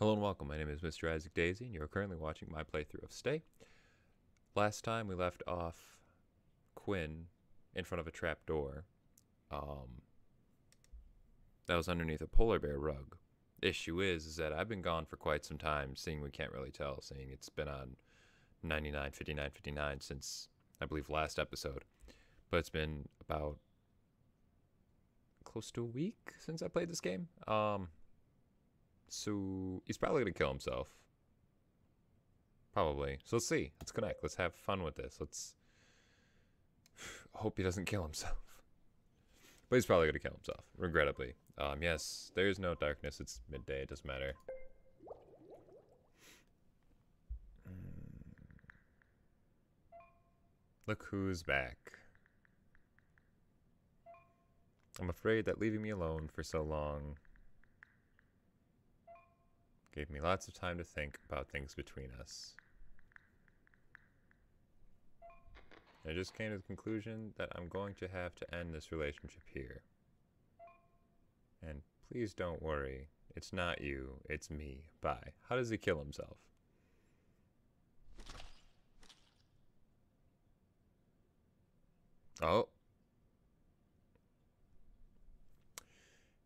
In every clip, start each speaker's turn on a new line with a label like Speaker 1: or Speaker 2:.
Speaker 1: Hello and welcome. My name is MrIsaacDaisy, and you are currently watching my playthrough of Stay. Last time we left off Quinn in front of a trap door. That was underneath a polar bear rug. Issue is that I've been gone for quite some time, seeing we can't really tell, seeing it's been on 99, 59, 59 since, I believe, last episode. But it's been about close to a week since I played this game. So he's probably going to kill himself. Probably. So let's see. Let's connect. Let's have fun with this. Let's hope he doesn't kill himself. But he's probably going to kill himself, regrettably. Yes, there's no darkness. It's midday. It doesn't matter. Look who's back. I'm afraid that leaving me alone for so long gave me lots of time to think about things between us. I just came to the conclusion that I'm going to have to end this relationship here. And please don't worry, it's not you, it's me. Bye. How does he kill himself? Oh.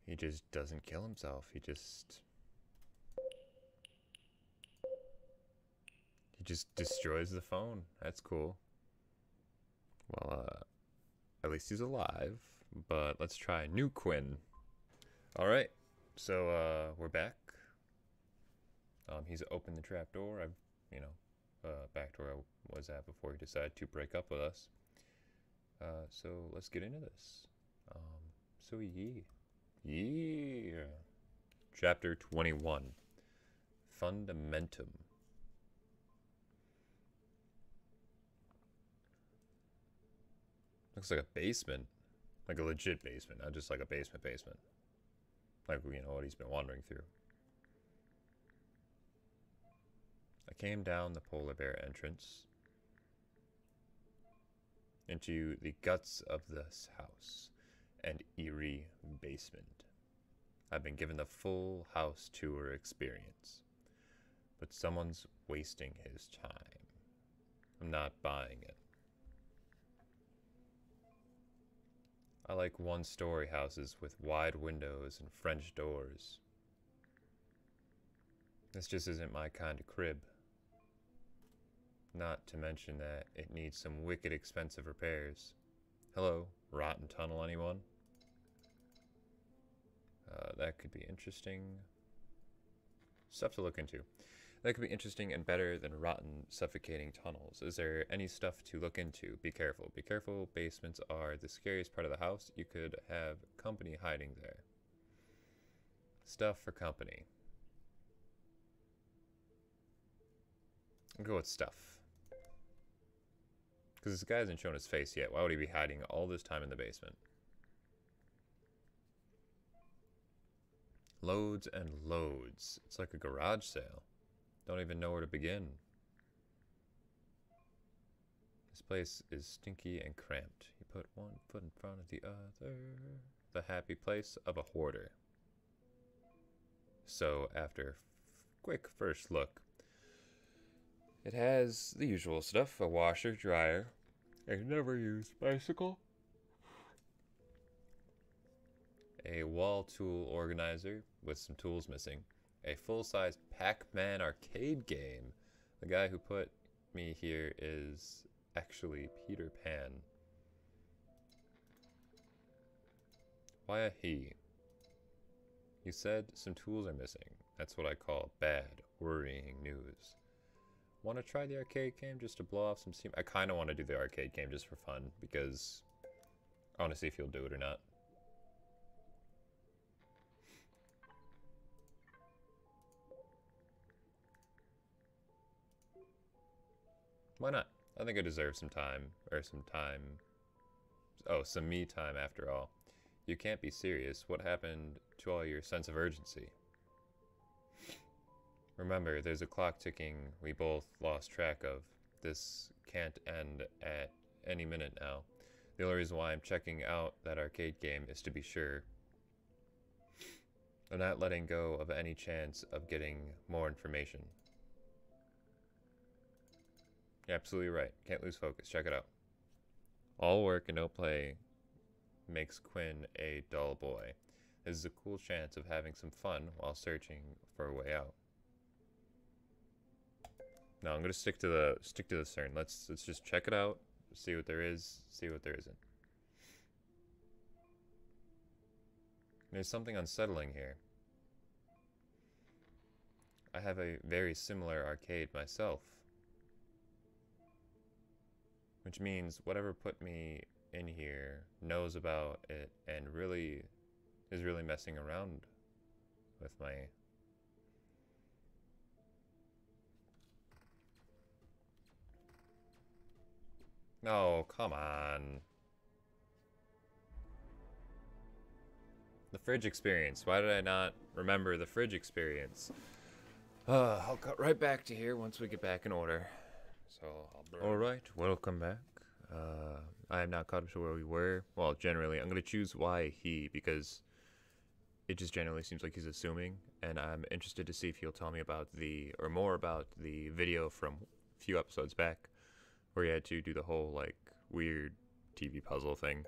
Speaker 1: He just doesn't kill himself. He just destroys the phone. That's cool. Well, at least he's alive. But let's try new Quinn. Alright, so we're back. He's opened the trap door. Back to where I was at before he decided to break up with us. So let's get into this. Yeah. Chapter 21. Fundamentum. Looks like a basement. Like a legit basement, not just like a basement. Like, what he's been wandering through. I came down the polar bear entrance into the guts of this house and eerie basement. I've been given the full house tour experience, but someone's wasting his time. I'm not buying it. I like one-story houses with wide windows and French doors. This just isn't my kind of crib. Not to mention that it needs some wicked expensive repairs. Hello, rotten tunnel, anyone? That could be interesting. Stuff to look into. That could be interesting and better than rotten, suffocating tunnels. Is there any stuff to look into? Be careful. Be careful. Basements are the scariest part of the house. You could have company hiding there. Stuff for company. I'll go with stuff. Because this guy hasn't shown his face yet. Why would he be hiding all this time in the basement? Loads and loads. It's like a garage sale. Don't even know where to begin. This place is stinky and cramped. You put one foot in front of the other. The happy place of a hoarder. So after quick first look, it has the usual stuff. A washer, dryer, a never used bicycle, a wall tool organizer with some tools missing, a full-size Pac-Man arcade game. The guy who put me here is actually Peter Pan. Why a he? You said some tools are missing. That's what I call bad, worrying news. Want to try the arcade game just to blow off some steam? I kind of want to do the arcade game just for fun, because I want to see if you'll do it or not. Why not? I think I deserve some time, some me time after all. You can't be serious. What happened to all your sense of urgency? Remember, there's a clock ticking we both lost track of. This can't end at any minute now. The only reason why I'm checking out that arcade game is to be sure. I'm not letting go of any chance of getting more information. You're absolutely right. Can't lose focus. Check it out. All work and no play makes Quinn a dull boy. This is a cool chance of having some fun while searching for a way out. No, I'm gonna stick to the CERN. Let's just check it out, see what there is, see what there isn't. There's something unsettling here. I have a very similar arcade myself. Which means whatever put me in here knows about it and really is really messing around with my... No, come on. The fridge experience. Why did I not remember the fridge experience? I'll cut right back to here once we get back in order. So Alright, welcome back. I am not caught up to where we were. Well, generally, I'm going to choose why he, because it just generally seems like he's assuming, and I'm interested to see if he'll tell me about or more about the video from a few episodes back, where he had to do the whole, like, weird TV puzzle thing.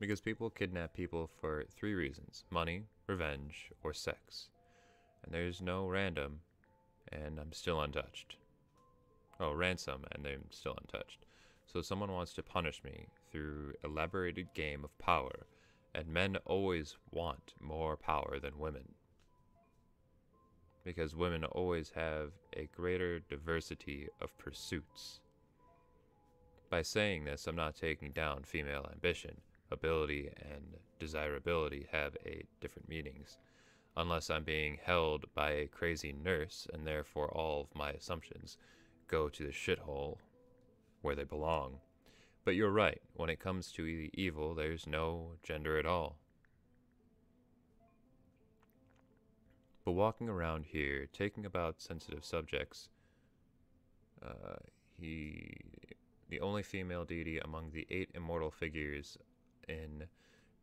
Speaker 1: Because people kidnap people for 3 reasons: money, revenge, or sex. And there's no random, and I'm still untouched. Oh, ransom, and I'm still untouched. So someone wants to punish me through elaborated game of power, and men always want more power than women. Because women always have a greater diversity of pursuits. By saying this, I'm not taking down female ambition. Ability and desirability have different meanings, unless I'm being held by a crazy nurse and therefore all of my assumptions go to the shithole where they belong. But you're right, when it comes to evil, there's no gender at all. But walking around here, taking about sensitive subjects, the only female deity among the 8 immortal figures in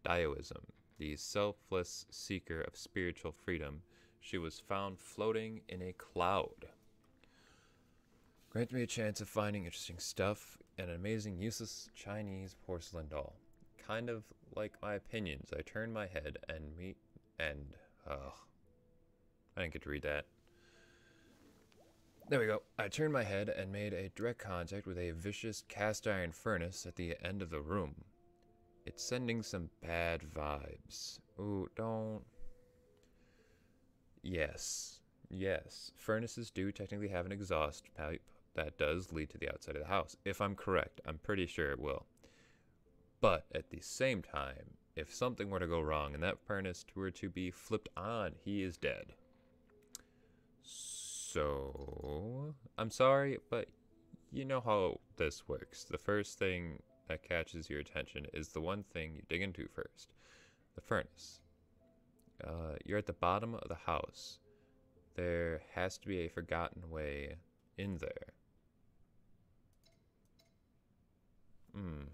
Speaker 1: Daoism, the selfless seeker of spiritual freedom, she was found floating in a cloud. Grant me a chance of finding interesting stuff and an amazing useless Chinese porcelain doll. Kind of like my opinions, I turn my head and I didn't get to read that. There we go. I turned my head and made a direct contact with a vicious cast iron furnace at the end of the room. It's sending some bad vibes. Ooh, don't... Yes. Yes. Furnaces do technically have an exhaust pipe that does lead to the outside of the house. If I'm correct, I'm pretty sure it will. But at the same time, if something were to go wrong and that furnace were to be flipped on, he is dead. So... I'm sorry, but you know how this works. The first thing that catches your attention is the one thing you dig into first. The furnace. You're at the bottom of the house. There has to be a forgotten way in there. I'm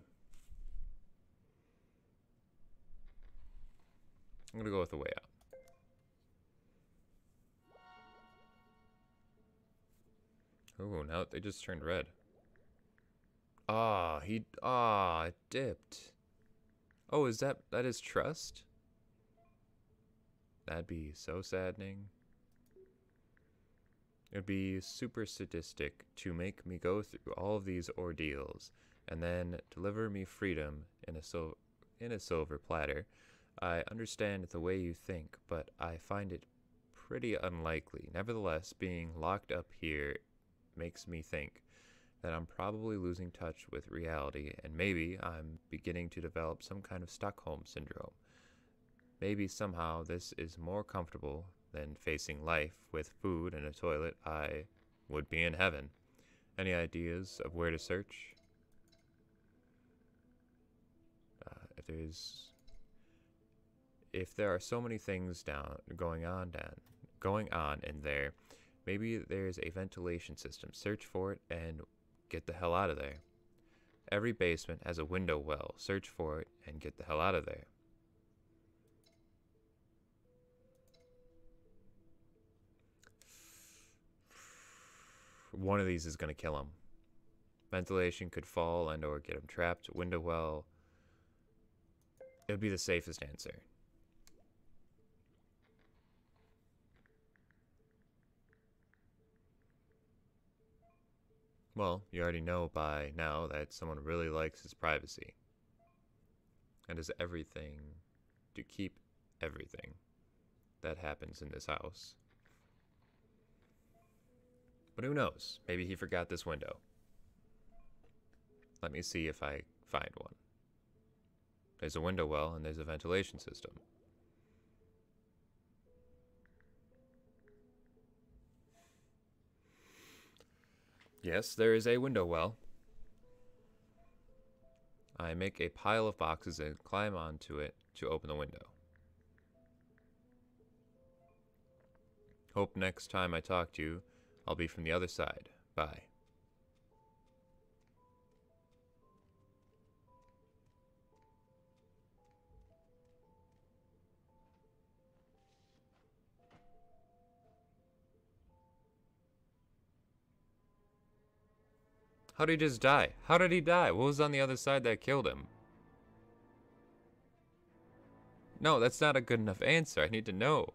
Speaker 1: gonna go with the way out. Oh, now they just turned red. It dipped. Oh, that is trust? That'd be so saddening. It'd be super sadistic to make me go through all of these ordeals and then deliver me freedom in a silver platter. I understand the way you think, but I find it pretty unlikely. Nevertheless, being locked up here makes me think that I'm probably losing touch with reality, and maybe I'm beginning to develop some kind of Stockholm syndrome. Maybe somehow this is more comfortable than facing life with food and a toilet. I would be in heaven. Any ideas of where to search? If there are so many things going on in there, Maybe there's a ventilation system. Search for it and get the hell out of there. Every basement has a window well. Search for it and get the hell out of there. One of these is going to kill him. Ventilation could fall and or get him trapped. Window well. It would be the safest answer. Well, you already know by now that someone really likes his privacy and does everything to keep everything that happens in this house. But who knows? Maybe he forgot this window. Let me see if I find one. There's a window well and there's a ventilation system. Yes, there is a window well. I make a pile of boxes and climb onto it to open the window. Hope next time I talk to you, I'll be from the other side. Bye. How did he just die? How did he die? What was on the other side that killed him? No, that's not a good enough answer. I need to know.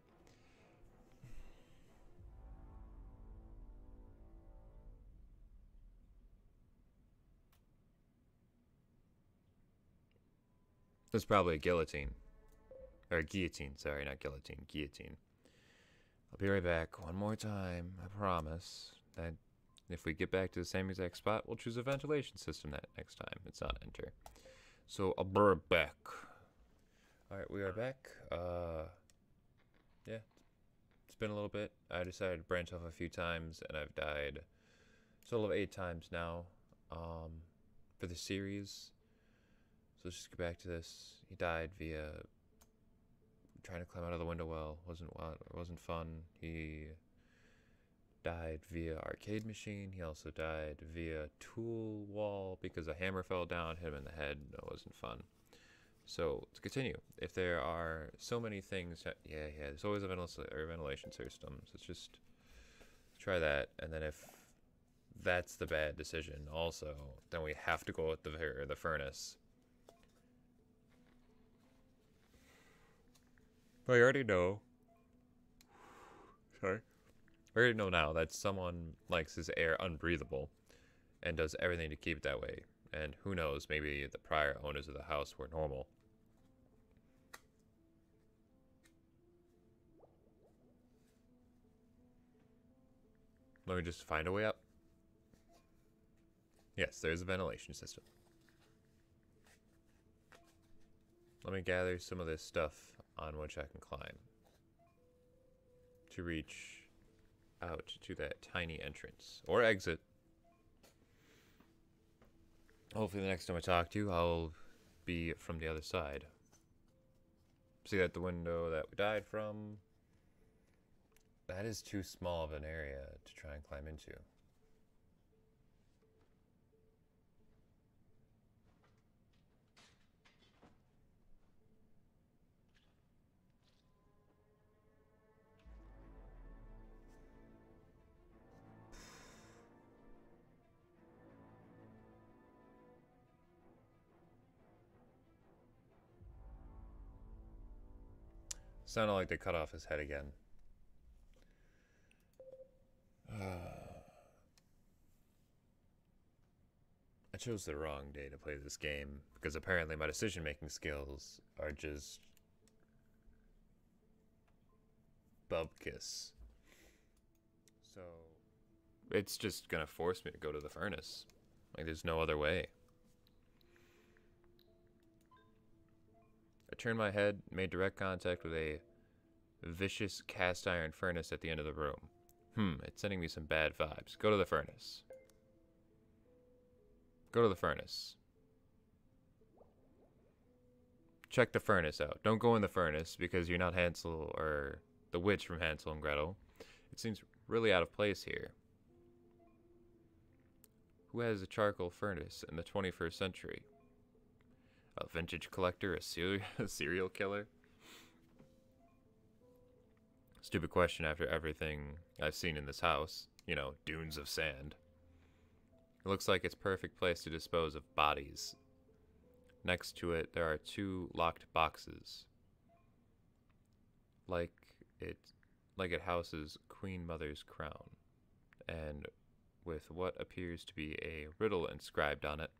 Speaker 1: It's probably a guillotine. Or a guillotine, sorry, not guillotine, guillotine. I'll be right back one more time, I promise. That if we get back to the same exact spot, we'll choose a ventilation system that next time. It's not enter. So I'll be right back. Alright, we are back. Yeah. It's been a little bit. I decided to branch off a few times and I've died a total of 8 times now. For the series. So let's just get back to this. He died via trying to climb out of the window well. Wasn't fun. He died via arcade machine. He also died via tool wall because a hammer fell down, hit him in the head. That wasn't fun. So to continue, if there are so many things that, yeah, there's always a ventilation system. So let's just try that, and then if that's the bad decision, also, then we have to go with the furnace. But I already know. Sorry. I already know now that someone likes his air unbreathable and does everything to keep it that way. And who knows, maybe the prior owners of the house were normal. Let me just find a way up. Yes, there's a ventilation system. Let me gather some of this stuff on which I can climb to reach out to that tiny entrance or exit. Hopefully the next time I talk to you, I'll be from the other side. See that the window that we died from? That is too small of an area to try and climb into. Sounded like they cut off his head again. I chose the wrong day to play this game because apparently my decision-making skills are just bubkiss. So it's just gonna force me to go to the furnace. Like there's no other way. I turned my head, made direct contact with a vicious cast iron furnace at the end of the room. It's sending me some bad vibes. Go to the furnace. Go to the furnace. Check the furnace out. Don't go in the furnace because you're not Hansel or the witch from Hansel and Gretel. It seems really out of place here. Who has a charcoal furnace in the 21st century? A vintage collector? A serial killer? Stupid question after everything I've seen in this house. You know, dunes of sand. It looks like it's a perfect place to dispose of bodies. Next to it, there are 2 locked boxes. Like it houses Queen Mother's crown. And with what appears to be a riddle inscribed on it.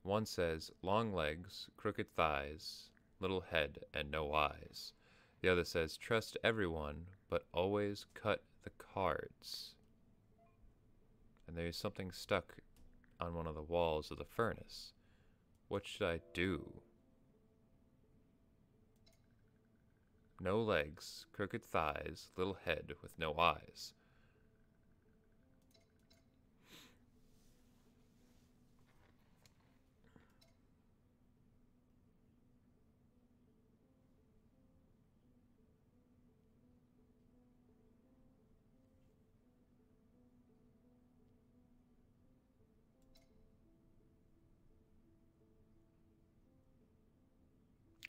Speaker 1: One says, long legs, crooked thighs, little head, and no eyes. The other says, trust everyone, but always cut the cards. And there's something stuck on one of the walls of the furnace. What should I do? No legs, crooked thighs, little head with no eyes.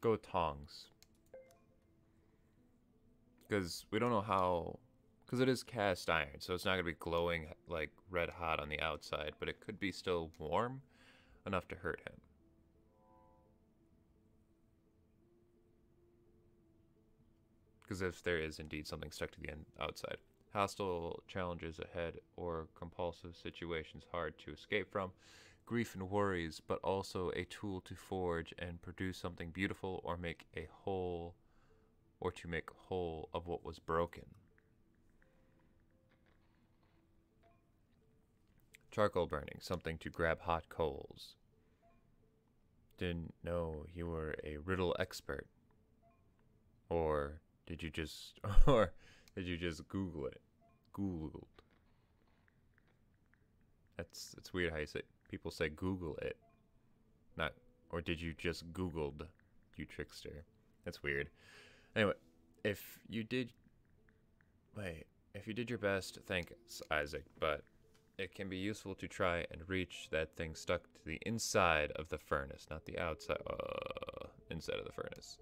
Speaker 1: Go with tongs. Because we don't know how... Because it is cast iron, so it's not going to be glowing like red hot on the outside, but it could be still warm enough to hurt him. Because if there is indeed something stuck to the outside. Hostile challenges ahead or compulsive situations hard to escape from. Grief and worries, but also a tool to forge and produce something beautiful or make a whole, or to make whole of what was broken. Charcoal burning, something to grab hot coals. Didn't know you were a riddle expert. Or did you just Google it? Googled. It's weird how you say people say Google it. Not, or did you just Googled, you trickster? That's weird. Anyway, if you did your best, thanks, Isaac, but it can be useful to try and reach that thing stuck to the inside of the furnace, not the outside, inside of the furnace.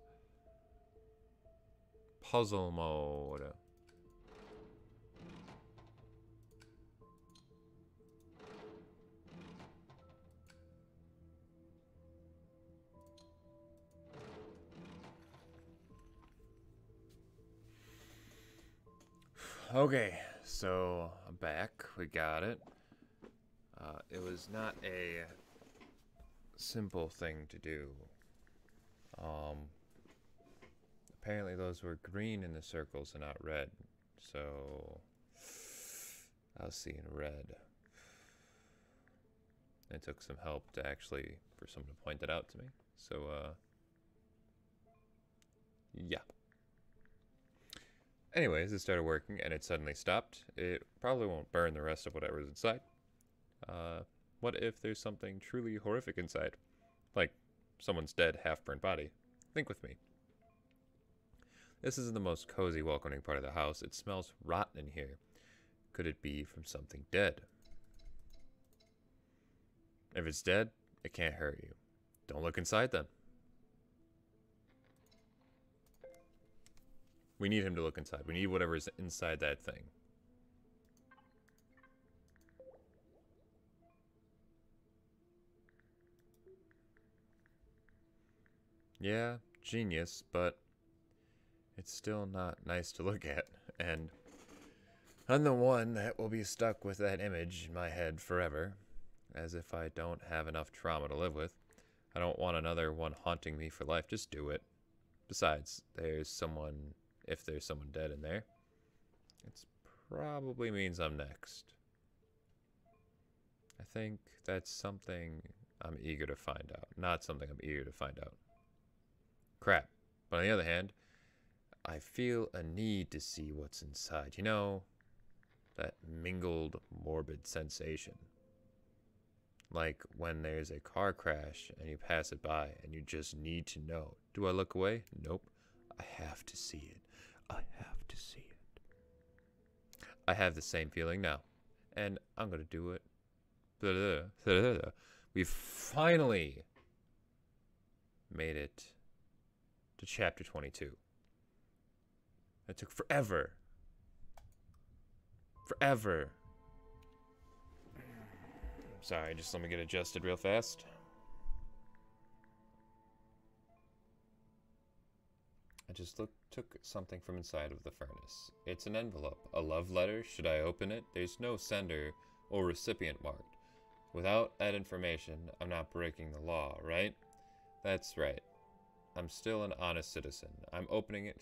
Speaker 1: Puzzle mode. Okay, so I'm back. We got it. It was not a simple thing to do. Apparently those were green in the circles and not red. So I was seeing red. It took some help to actually, for someone to point it out to me. So, yeah. Anyways, it started working and it suddenly stopped. It probably won't burn the rest of whatever's inside. What if there's something truly horrific inside? Like someone's dead, half-burnt body. Think with me. This isn't the most cozy, welcoming part of the house. It smells rotten in here. Could it be from something dead? If it's dead, it can't hurt you. Don't look inside then. We need him to look inside. We need whatever's inside that thing. Yeah, genius, but it's still not nice to look at. And I'm the one that will be stuck with that image in my head forever, as if I don't have enough trauma to live with. I don't want another one haunting me for life. Just do it. Besides, there's someone... If there's someone dead in there, it probably means I'm next. I think that's something I'm eager to find out. Not something I'm eager to find out. Crap. But on the other hand, I feel a need to see what's inside. You know, that mingled, morbid sensation. Like when there's a car crash and you pass it by and you just need to know. Do I look away? Nope. I have to see it. I have to see it. I have the same feeling now. And I'm going to do it. We finally made it to chapter 22. It took forever. Forever. Sorry, just let me get adjusted real fast. I just took something from inside of the furnace. It's an envelope. A love letter. Should I open it? There's no sender or recipient marked. Without that information, I'm not breaking the law, right? That's right. I'm still an honest citizen. I'm opening it.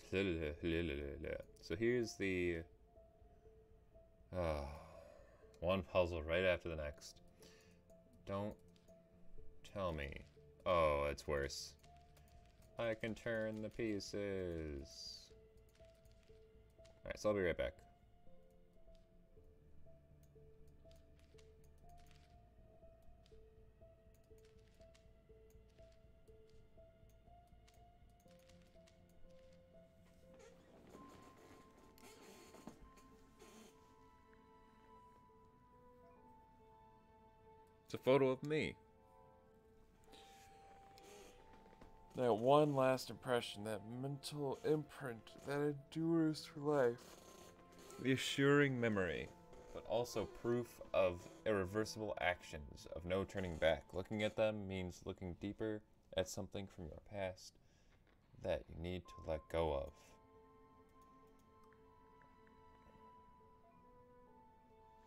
Speaker 1: So here's the... one puzzle right after the next. Don't tell me. Oh, it's worse. I can turn the pieces. Alright, so I'll be right back. It's a photo of me. That one last impression, that mental imprint that endures for life. The assuring memory, but also proof of irreversible actions, of no turning back. Looking at them means looking deeper at something from your past that you need to let go of.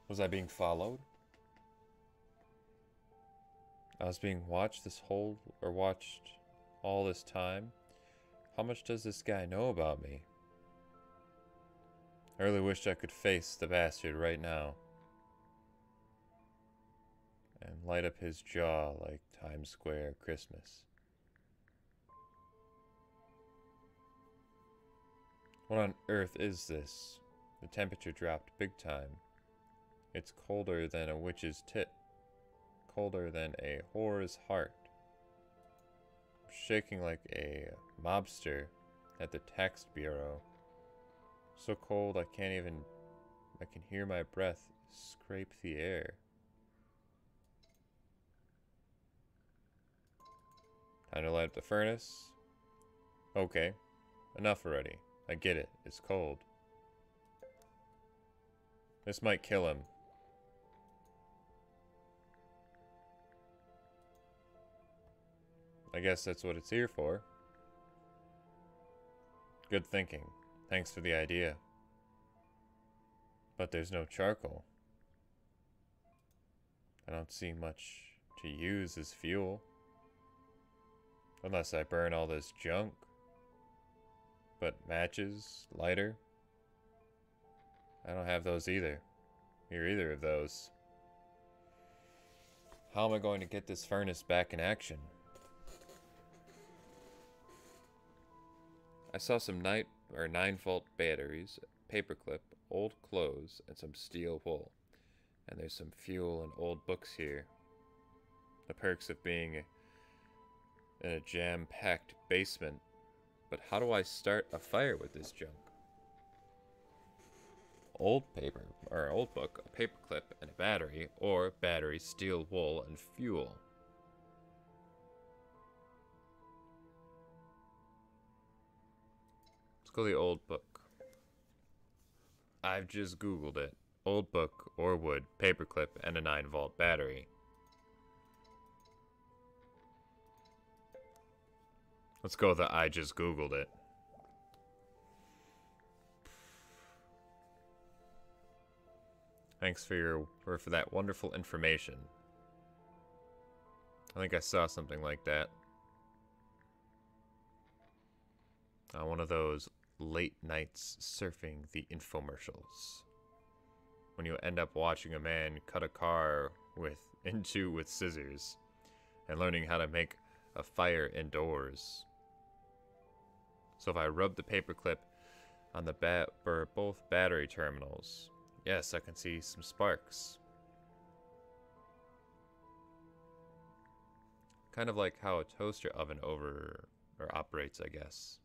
Speaker 1: Was I being followed? I was being watched all this time? How much does this guy know about me? I really wished I could face the bastard right now and light up his jaw like Times Square Christmas. What on earth is this? The temperature dropped big time. It's colder than a witch's tit. Colder than a whore's heart. I'm shaking like a mobster at the tax bureau. So cold I can hear my breath scrape the air. Time to light up the furnace. Okay, enough already. I get it, it's cold. This might kill him. I guess that's what it's here for. Good thinking. Thanks for the idea. But there's no charcoal. I don't see much to use as fuel. Unless I burn all this junk. But matches, lighter. I don't have those either. Or either of those. How am I going to get this furnace back in action? I saw some 9-volt batteries, paperclip, old clothes, and some steel wool. And there's some fuel and old books here. The perks of being in a jam-packed basement. But how do I start a fire with this junk? Old paper, or old book, a paperclip, and a battery, or battery, steel wool, and fuel. Go to the old book. I've just Googled it. Old book or wood, paperclip, and a 9-volt battery. Let's go with the I just Googled it. Thanks for that wonderful information. I think I saw something like that. One of those late nights surfing the infomercials. When you end up watching a man cut a car into with scissors and learning how to make a fire indoors. So if I rub the paperclip on the both battery terminals, yes, I can see some sparks. Kind of like how a toaster oven operates, I guess.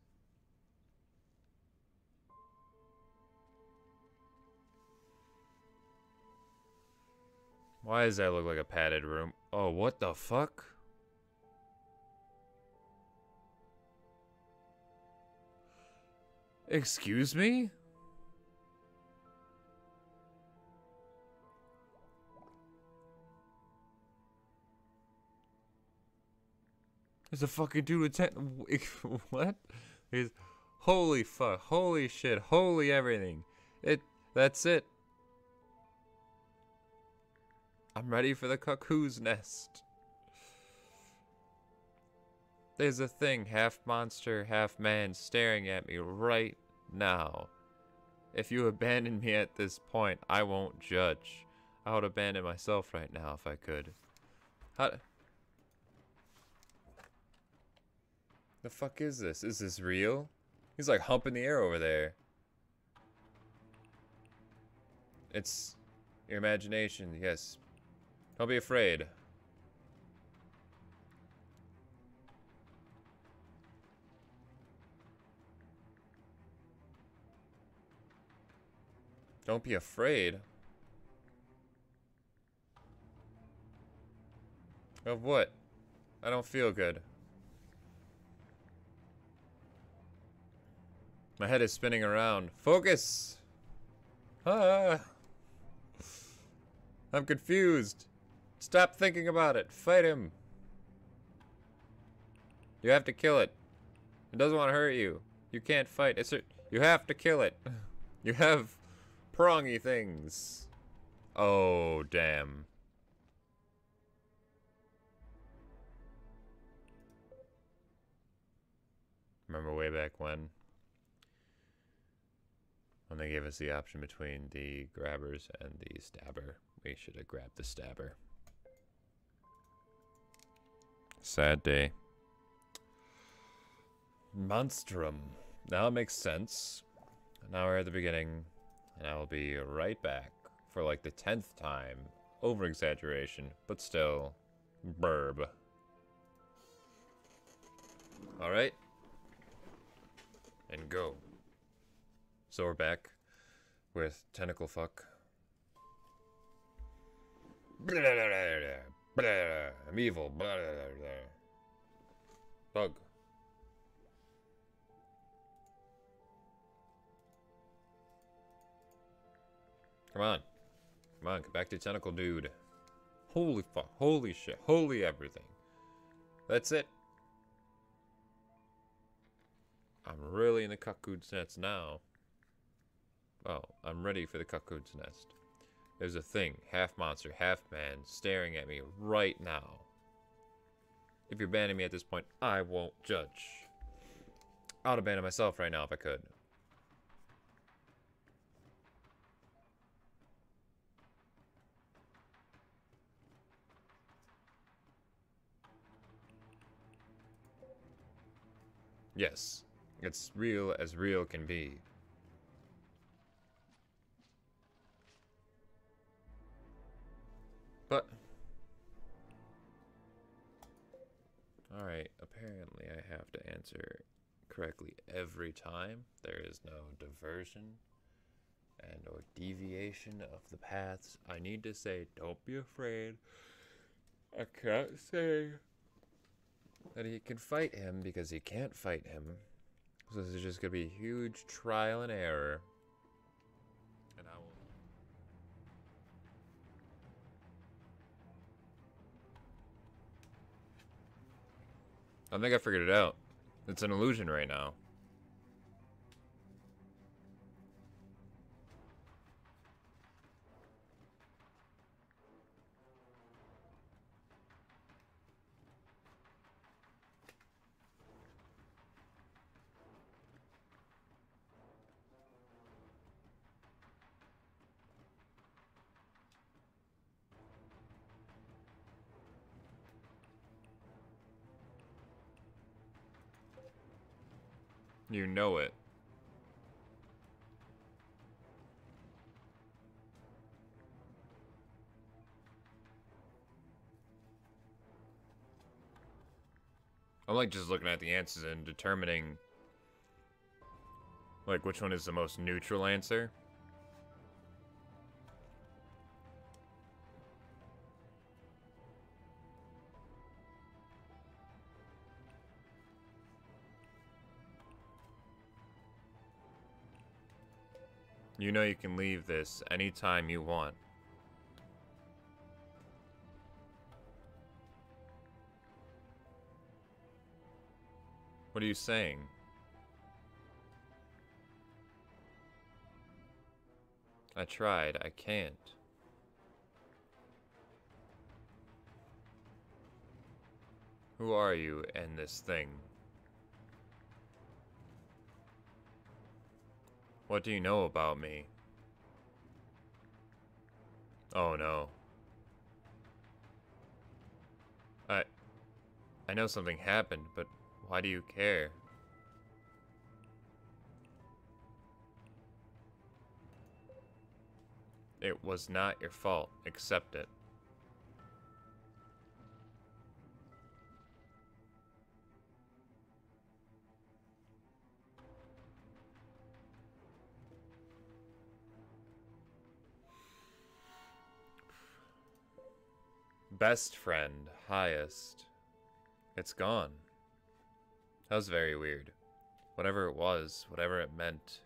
Speaker 1: Why does that look like a padded room? Oh, what the fuck? Excuse me? There's a fucking dude with 10. What? He's. Holy fuck. Holy shit. Holy everything. That's it. I'm ready for the cuckoo's nest. There's a thing, half monster, half man, staring at me right now. If you abandon me at this point, I won't judge. I would abandon myself right now if I could. How... The fuck is this? Is this real? He's like humping the air over there. It's your imagination, yes. Don't be afraid. Don't be afraid. Of what? I don't feel good. My head is spinning around. Focus! Ah! I'm confused. Stop thinking about it. Fight him. You have to kill it. It doesn't want to hurt you. You can't fight. You have to kill it. You have prongy things. Oh, damn. Remember way back when they gave us the option between the grabbers and the stabber. We should have grabbed the stabber. Sad day. Monstrum. Now it makes sense. Now we're at the beginning, and I will be right back for like the 10th time. Over exaggeration, but still, burb. Alright. And go. So we're back with Tentacle Fuck. I'm evil. Bug. Come on. Come on, get back to Tentacle Dude. Holy fuck. Holy shit. Holy everything. That's it. I'm really in the cuckoo's nest now. Oh, I'm ready for the cuckoo's nest. There's a thing, half monster, half man, staring at me right now. If you abandon me at this point, I won't judge. I would abandon myself right now if I could. Yes, it's real as real can be. But alright, apparently I have to answer correctly every time. There is no diversion and or deviation of the paths. I need to say, don't be afraid. I can't say that he can fight him because he can't fight him. So this is just gonna be a huge trial and error. And I will. I think I figured it out. It's an illusion right now. You know it. I'm like just looking at the answers and determining like which one is the most neutral answer. You know you can leave this anytime you want. What are you saying? I tried. I can't. Who are you and this thing? What do you know about me? Oh no. I know something happened, but why do you care? It was not your fault. Accept it. Best friend, highest. It's gone. That was very weird. Whatever it was, whatever it meant,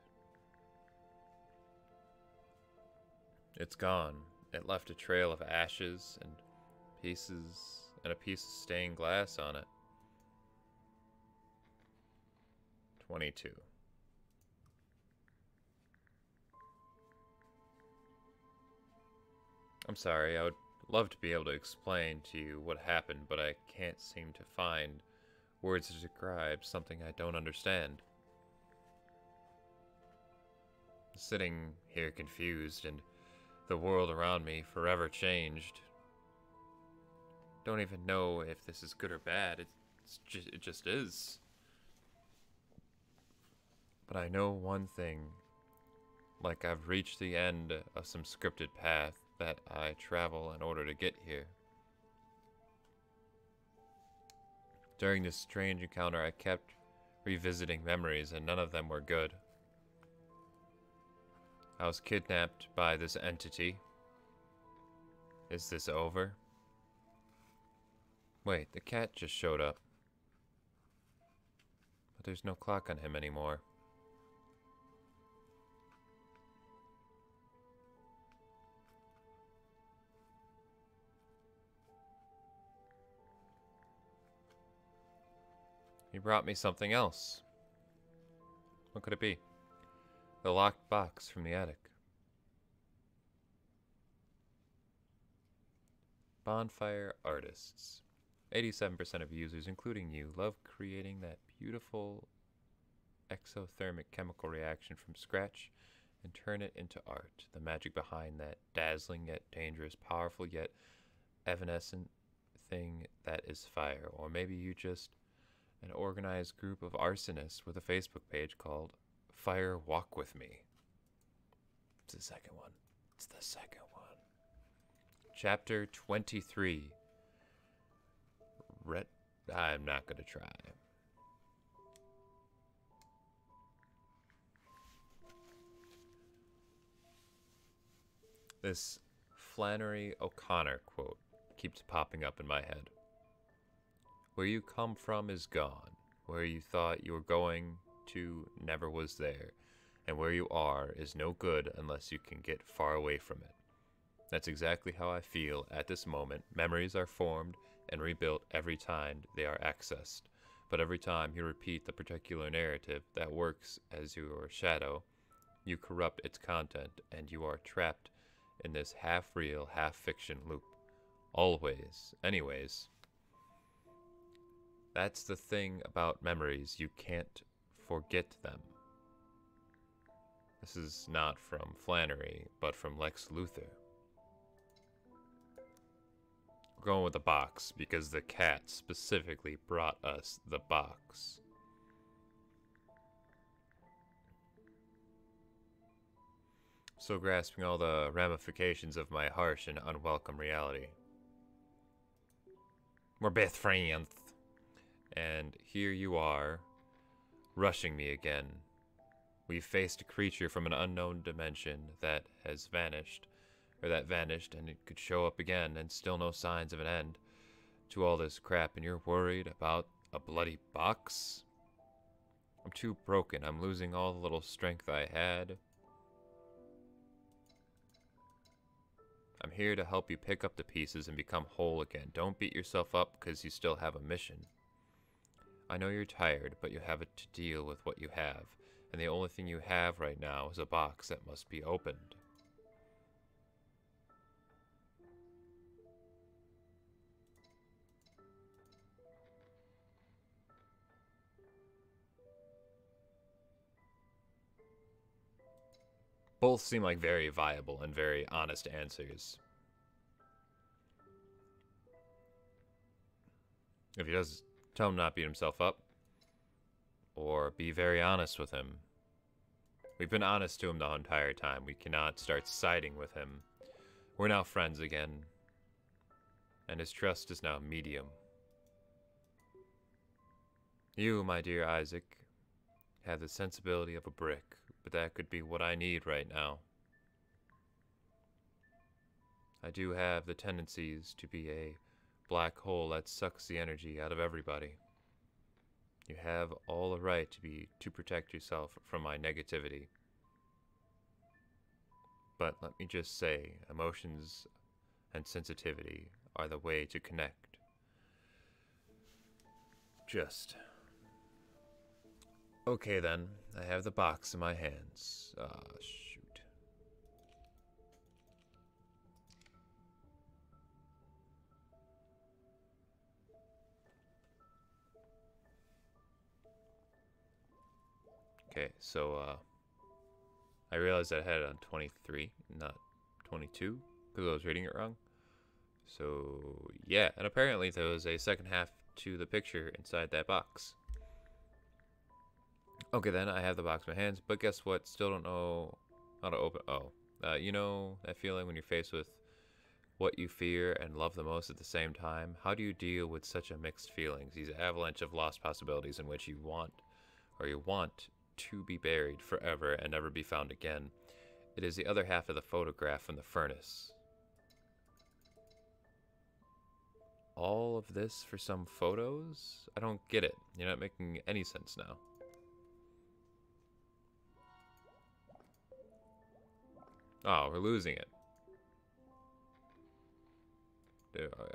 Speaker 1: it's gone. It left a trail of ashes and pieces and a piece of stained glass on it. 22. I'm sorry, I would love to be able to explain to you what happened, but I can't seem to find words to describe something I don't understand. Sitting here confused and the world around me forever changed. Don't even know if this is good or bad. It just is. But I know one thing. Like I've reached the end of some scripted path that I travel in order to get here. During this strange encounter, I kept revisiting memories, and none of them were good. I was kidnapped by this entity. Is this over? Wait, the cat just showed up. But there's no clock on him anymore. He brought me something else. What could it be? The locked box from the attic. Bonfire artists. 87% of users, including you, love creating that beautiful exothermic chemical reaction from scratch and turn it into art. The magic behind that dazzling yet dangerous, powerful yet evanescent thing that is fire. Or maybe you just an organized group of arsonists with a Facebook page called Fire Walk With Me. It's the second one. It's the second one. Chapter 23. I'm not going to try. This Flannery O'Connor quote keeps popping up in my head. Where you come from is gone. Where you thought you were going to never was there. And where you are is no good unless you can get far away from it. That's exactly how I feel at this moment. Memories are formed and rebuilt every time they are accessed. But every time you repeat the particular narrative that works as your shadow, you corrupt its content and you are trapped in this half-real, half-fiction loop. Always. Anyways. That's the thing about memories. You can't forget them. This is not from Flannery, but from Lex Luthor. We're going with the box because the cat specifically brought us the box. Still grasping all the ramifications of my harsh and unwelcome reality. We're best friends. And here you are, rushing me again. We've faced a creature from an unknown dimension that has vanished, or that vanished and it could show up again and still no signs of an end to all this crap, and you're worried about a bloody box? I'm too broken. I'm losing all the little strength I had. here to help you pick up the pieces and become whole again. Don't beat yourself up because you still have a mission. I know you're tired, but you have to deal with what you have, and the only thing you have right now is a box that must be opened. Both seem like very viable and very honest answers. If he does, tell him not beat himself up. Or be very honest with him. We've been honest to him the entire time. We cannot start siding with him. We're now friends again. And his trust is now medium. You, my dear Isaac, have the sensibility of a brick, but that could be what I need right now. I do have the tendencies to be a black hole that sucks the energy out of everybody. You have all the right to protect yourself from my negativity. But let me just say, emotions and sensitivity are the way to connect. Just. Okay then, I have the box in my hands. Shoot. Okay, so, I realized I had it on 23, not 22, because I was reading it wrong. So, yeah, and apparently there was a second half to the picture inside that box. Okay, then, I have the box in my hands, but guess what? Still don't know how to open. You know that feeling when you're faced with what you fear and love the most at the same time? How do you deal with such a mixed feelings? These avalanche of lost possibilities in which you want to be buried forever and never be found again. It is the other half of the photograph from the furnace. All of this for some photos? I don't get it. You're not making any sense now. Oh, we're losing it.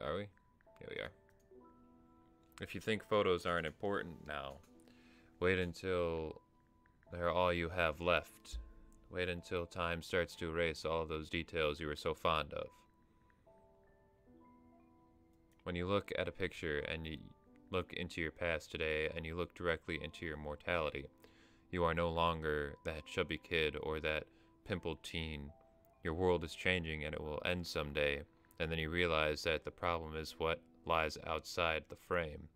Speaker 1: Are we? Here we are. If you think photos aren't important now, wait until they're all you have left. Wait until time starts to erase all of those details you were so fond of. When you look at a picture and you look into your past today and you look directly into your mortality, you are no longer that chubby kid or that pimpled teen. Your world is changing and it will end someday, and then you realize that the problem is what lies outside the frame.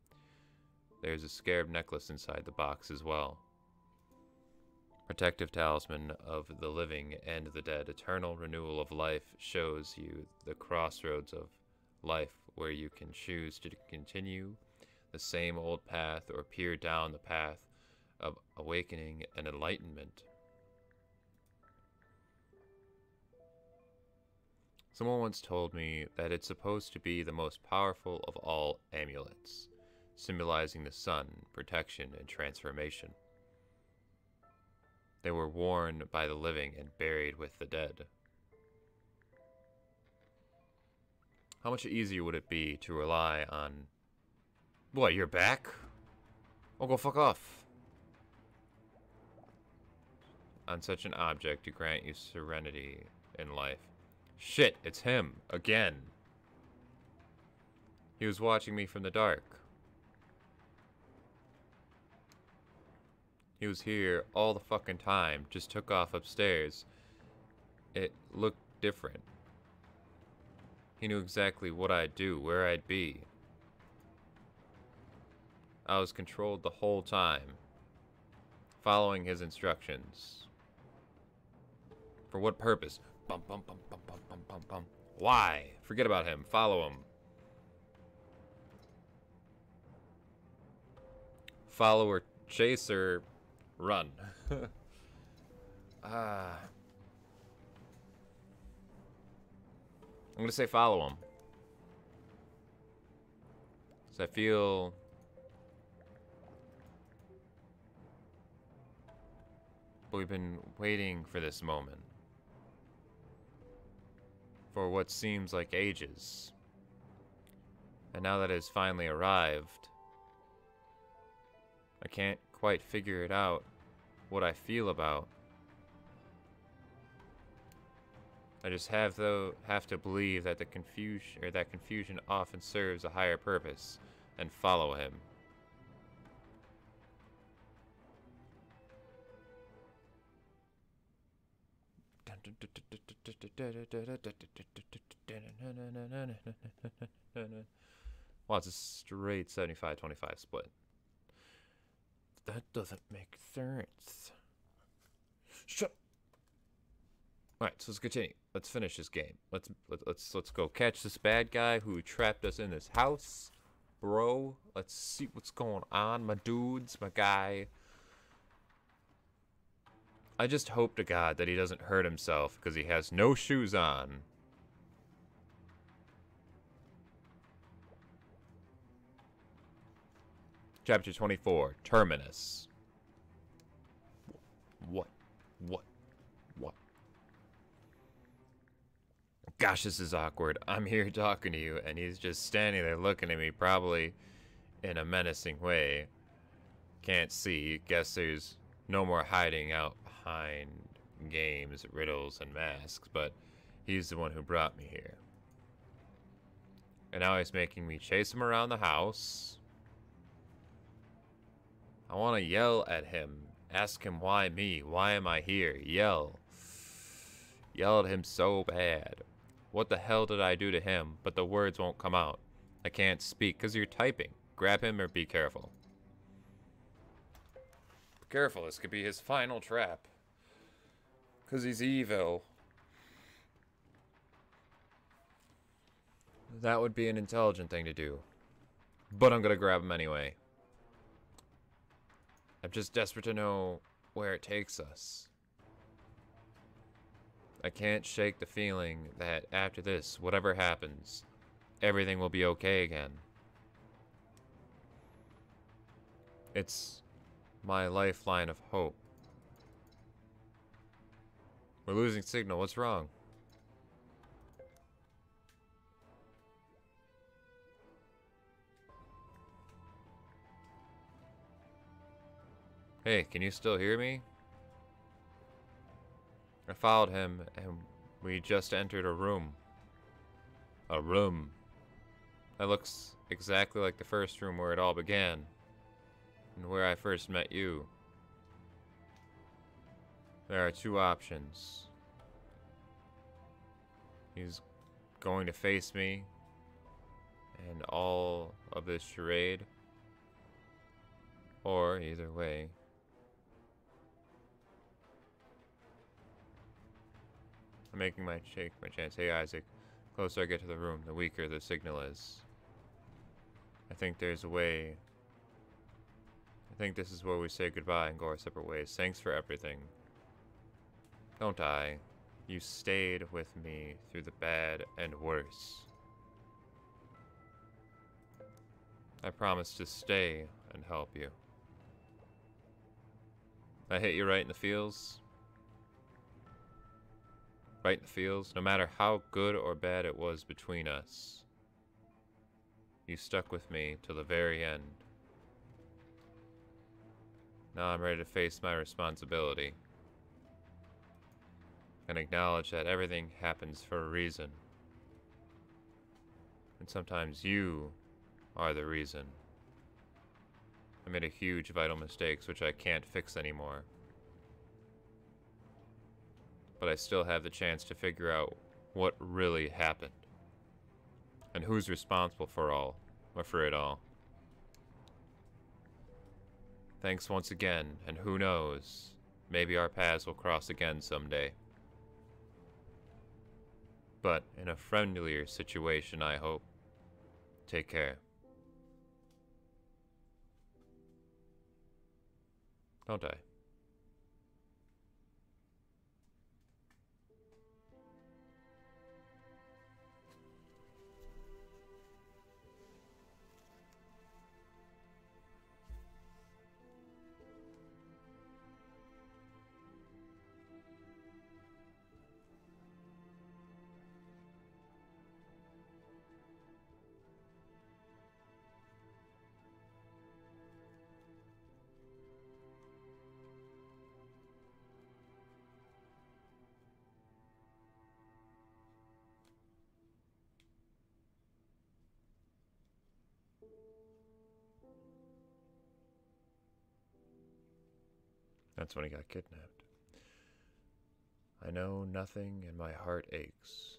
Speaker 1: There's a scarab necklace inside the box as well. Protective talisman of the living and the dead. Eternal renewal of life shows you the crossroads of life where you can choose to continue the same old path or peer down the path of awakening and enlightenment. Someone once told me that it's supposed to be the most powerful of all amulets, symbolizing the sun, protection, and transformation. They were worn by the living and buried with the dead. How much easier would it be to rely on... What, you're back? Oh, go fuck off. On such an object to grant you serenity in life. Shit, it's him, again. He was watching me from the dark. He was here all the fucking time, just took off upstairs. It looked different. He knew exactly what I'd do, where I'd be. I was controlled the whole time, following his instructions. For what purpose? Bum, bum, bum, bum, bum, bum, bum, bum. Why? Forget about him. Follow him. Follower, chaser, run. I'm gonna say follow him. 'Cause I feel... We've been waiting for this moment. for what seems like ages. And now that it has finally arrived, I can't quite figure it out what I feel about. I just have to believe that the confusion often serves a higher purpose and follow him. Well, it's a straight 75-25 split. That doesn't make sense. Shut. All right, so let's continue. Let's finish this game. Let's go catch this bad guy who trapped us in this house, bro. Let's see what's going on, my dudes, my guy. I just hope to God that he doesn't hurt himself because he has no shoes on. Chapter 24, Terminus. What? Gosh, this is awkward. I'm here talking to you, and he's just standing there looking at me, probably in a menacing way. Can't see. Guess there's no more hiding out behind games, riddles, and masks, but he's the one who brought me here. And now he's making me chase him around the house. I want to yell at him. Ask him why me? Why am I here? Yell. Yell at him so bad. What the hell did I do to him? But the words won't come out. I can't speak because you're typing. Grab him or be careful. Be careful, this could be his final trap. Because he's evil. That would be an intelligent thing to do. But I'm going to grab him anyway. I'm just desperate to know where it takes us. I can't shake the feeling that after this, whatever happens, everything will be okay again. It's my lifeline of hope. We're losing signal. What's wrong? Hey, can you still hear me? I followed him, and we just entered a room. A room. That looks exactly like the first room where it all began, and where I first met you. There are two options. He's going to face me, and all of this charade, or either way. I'm making my chance. Hey, Isaac. The closer I get to the room, the weaker the signal is. I think there's a way. I think this is where we say goodbye and go our separate ways. Thanks for everything. Don't die. You stayed with me through the bad and worse. I promise to stay and help you. I hit you right in the feels. Right in the feels, no matter how good or bad it was between us. You stuck with me till the very end. Now I'm ready to face my responsibility. And acknowledge that everything happens for a reason. And sometimes you are the reason. I made a huge vital mistakes which I can't fix anymore. But I still have the chance to figure out what really happened. And who's responsible for it all. Thanks once again, and who knows, maybe our paths will cross again someday. But in a friendlier situation, I hope. Take care. Don't die. That's when he got kidnapped. I know nothing and my heart aches.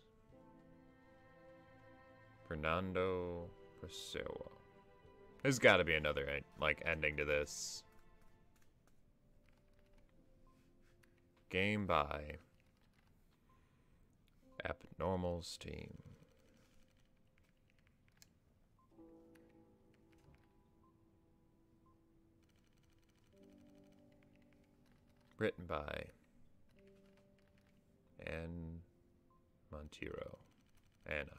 Speaker 1: Fernando Pessoa. There's got to be another ending to this. Game by Abnormal Steam. Written by Anne Monteiro. Anna.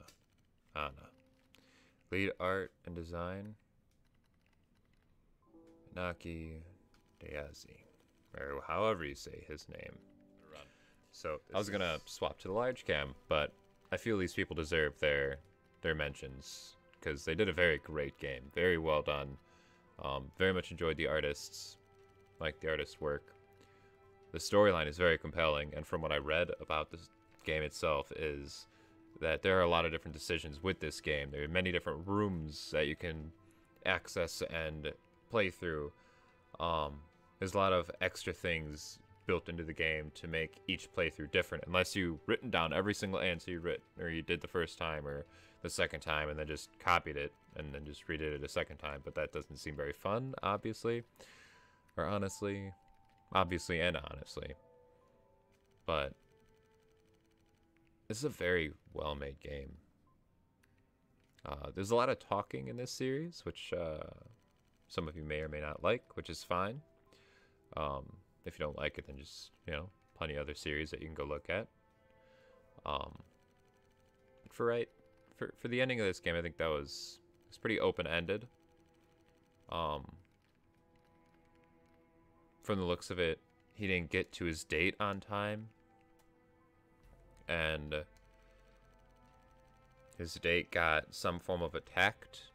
Speaker 1: Lead art and design, MrIsaacDaisy, or however you say his name. So I was gonna swap to the large cam, but I feel these people deserve their mentions because they did a very great game, very well done. Very much enjoyed the artists, like the artist's work. The storyline is very compelling, and from what I read about this game itself is that there are a lot of different decisions with this game. There are many different rooms that you can access and play through. There's a lot of extra things built into the game to make each playthrough different, unless you've written down every single answer you did the first time or the second time and then just copied it and then just redid it a second time. But that doesn't seem very fun, obviously. Or honestly. Obviously and honestly. But this is a very well-made game. There's a lot of talking in this series, which some of you may or may not like, which is fine. If you don't like it, then just, plenty of other series that you can go look at. For the ending of this game, I think that was pretty open-ended. From the looks of it, he didn't get to his date on time. And his date got some form of attacked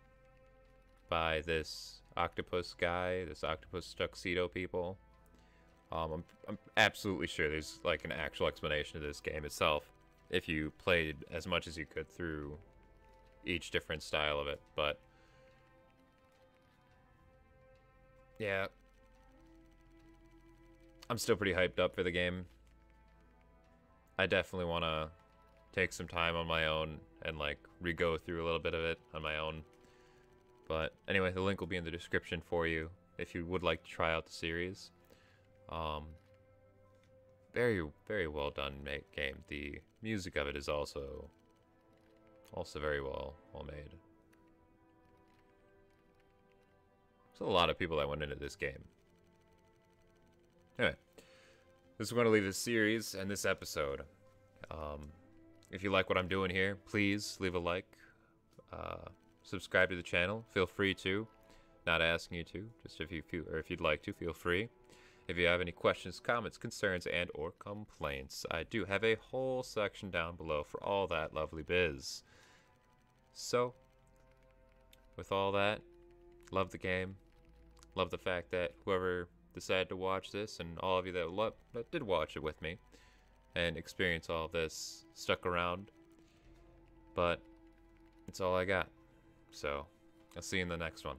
Speaker 1: by this octopus guy, this octopus tuxedo people. I'm absolutely sure there's like an actual explanation of this game itself if you played as much as you could through each different style of it. But yeah, I'm still pretty hyped up for the game. I definitely want to take some time on my own and like re-go through a little bit of it on my own. But anyway, the link will be in the description for you if you would like to try out the series. Very, very well done game. The music of it is also very well made. There's a lot of people that went into this game. Anyway, this is going to leave this series and this episode. If you like what I'm doing here, please leave a like. Subscribe to the channel. Feel free to. Not asking you to. Just if you'd like to, feel free. If you have any questions, comments, concerns, and or complaints, I do have a whole section down below for all that lovely biz. So, with all that, love the game. Love the fact that whoever decided to watch this and all of you that did watch it with me and experience all this stuck around. But it's all I got. So, I'll see you in the next one.